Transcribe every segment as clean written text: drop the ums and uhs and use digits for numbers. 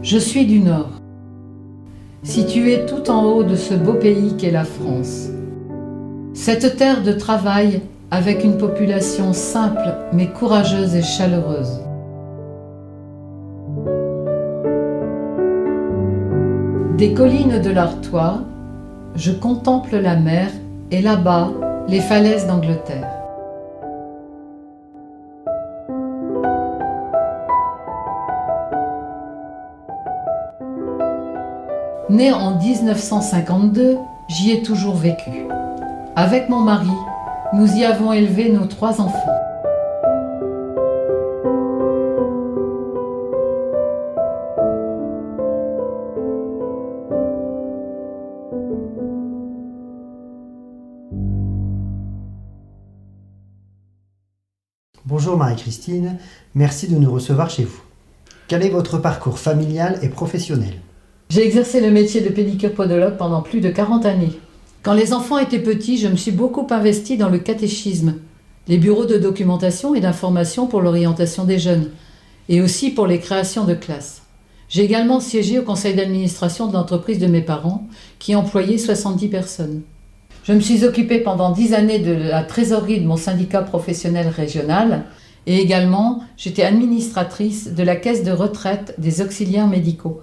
Je suis du Nord, située tout en haut de ce beau pays qu'est la France. Cette terre de travail avec une population simple mais courageuse et chaleureuse. Des collines de l'Artois, je contemple la mer et là-bas, les falaises d'Angleterre. Né en 1952, j'y ai toujours vécu. Avec mon mari, nous y avons élevé nos 3 enfants. Bonjour Marie-Christine, merci de nous recevoir chez vous. Quel est votre parcours familial et professionnel ? J'ai exercé le métier de pédicure-podologue pendant plus de 40 années. Quand les enfants étaient petits, je me suis beaucoup investie dans le catéchisme, les bureaux de documentation et d'information pour l'orientation des jeunes, et aussi pour les créations de classes. J'ai également siégé au conseil d'administration de l'entreprise de mes parents, qui employait 70 personnes. Je me suis occupée pendant 10 années de la trésorerie de mon syndicat professionnel régional et également j'étais administratrice de la caisse de retraite des auxiliaires médicaux.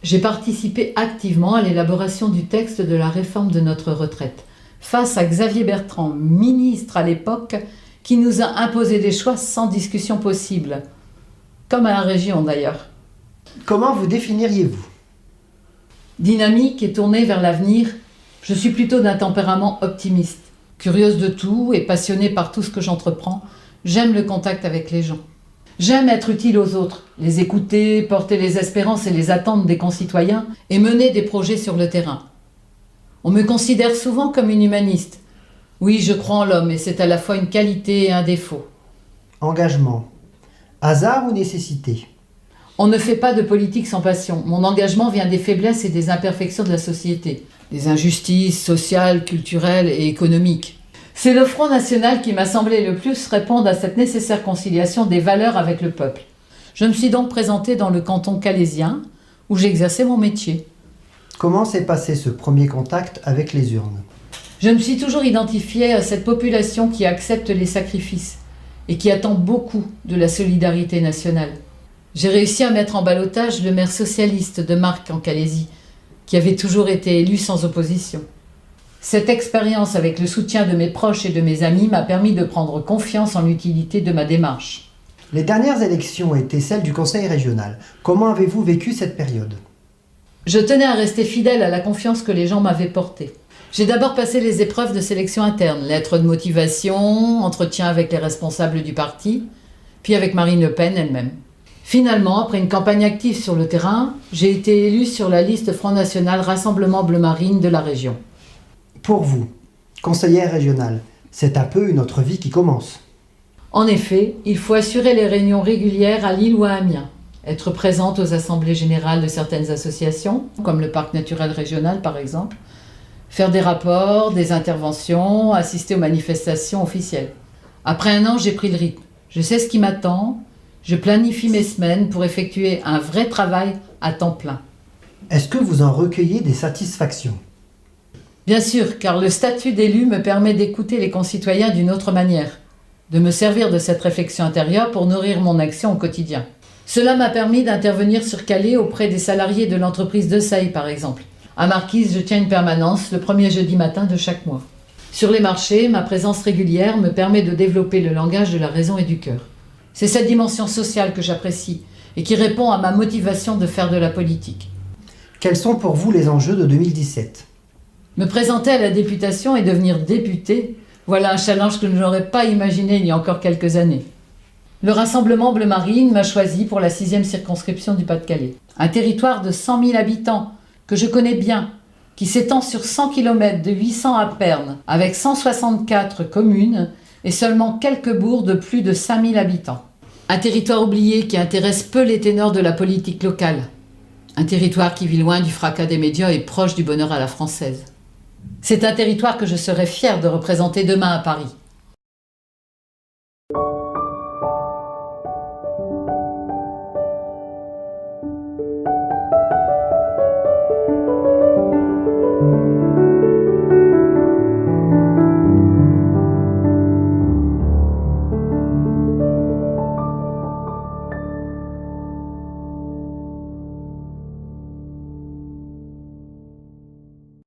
J'ai participé activement à l'élaboration du texte de la réforme de notre retraite, face à Xavier Bertrand, ministre à l'époque, qui nous a imposé des choix sans discussion possible, comme à la région d'ailleurs. Comment vous définiriez-vous ? Dynamique et tournée vers l'avenir, je suis plutôt d'un tempérament optimiste. Curieuse de tout et passionnée par tout ce que j'entreprends, j'aime le contact avec les gens. J'aime être utile aux autres, les écouter, porter les espérances et les attentes des concitoyens et mener des projets sur le terrain. On me considère souvent comme une humaniste. Oui, je crois en l'homme et c'est à la fois une qualité et un défaut. Engagement. Hasard ou nécessité ? On ne fait pas de politique sans passion. Mon engagement vient des faiblesses et des imperfections de la société, des injustices sociales, culturelles et économiques. C'est le Front National qui m'a semblé le plus répondre à cette nécessaire conciliation des valeurs avec le peuple. Je me suis donc présentée dans le canton calaisien, où j'exerçais mon métier. Comment s'est passé ce premier contact avec les urnes ? Je me suis toujours identifiée à cette population qui accepte les sacrifices et qui attend beaucoup de la solidarité nationale. J'ai réussi à mettre en ballottage le maire socialiste de Marcq en Calaisie, qui avait toujours été élu sans opposition. Cette expérience avec le soutien de mes proches et de mes amis m'a permis de prendre confiance en l'utilité de ma démarche. Les dernières élections étaient celles du conseil régional. Comment avez-vous vécu cette période ? Je tenais à rester fidèle à la confiance que les gens m'avaient portée. J'ai d'abord passé les épreuves de sélection interne, lettres de motivation, entretien avec les responsables du parti, puis avec Marine Le Pen elle-même. Finalement, après une campagne active sur le terrain, j'ai été élue sur la liste Front National Rassemblement Bleu Marine de la région. Pour vous, conseillère régionale, c'est un peu une autre vie qui commence. En effet, il faut assurer les réunions régulières à Lille ou à Amiens, être présente aux assemblées générales de certaines associations, comme le parc naturel régional par exemple, faire des rapports, des interventions, assister aux manifestations officielles. Après 1 an, j'ai pris le rythme. Je sais ce qui m'attend. Je planifie mes semaines pour effectuer un vrai travail à temps plein. Est-ce que vous en recueillez des satisfactions ? Bien sûr, car le statut d'élu me permet d'écouter les concitoyens d'une autre manière, de me servir de cette réflexion intérieure pour nourrir mon action au quotidien. Cela m'a permis d'intervenir sur Calais auprès des salariés de l'entreprise de Seille, par exemple. À Marquise, je tiens une permanence le premier jeudi matin de chaque mois. Sur les marchés, ma présence régulière me permet de développer le langage de la raison et du cœur. C'est cette dimension sociale que j'apprécie et qui répond à ma motivation de faire de la politique. Quels sont pour vous les enjeux de 2017 ? Me présenter à la députation et devenir députée, voilà un challenge que je n'aurais pas imaginé il y a encore quelques années. Le Rassemblement Bleu Marine m'a choisi pour la 6e circonscription du Pas-de-Calais. Un territoire de 100 000 habitants que je connais bien, qui s'étend sur 100 km de 800 à Pernes, avec 164 communes et seulement quelques bourgs de plus de 5 000 habitants. Un territoire oublié qui intéresse peu les ténors de la politique locale. Un territoire qui vit loin du fracas des médias et proche du bonheur à la française. C'est un territoire que je serais fière de représenter demain à Paris.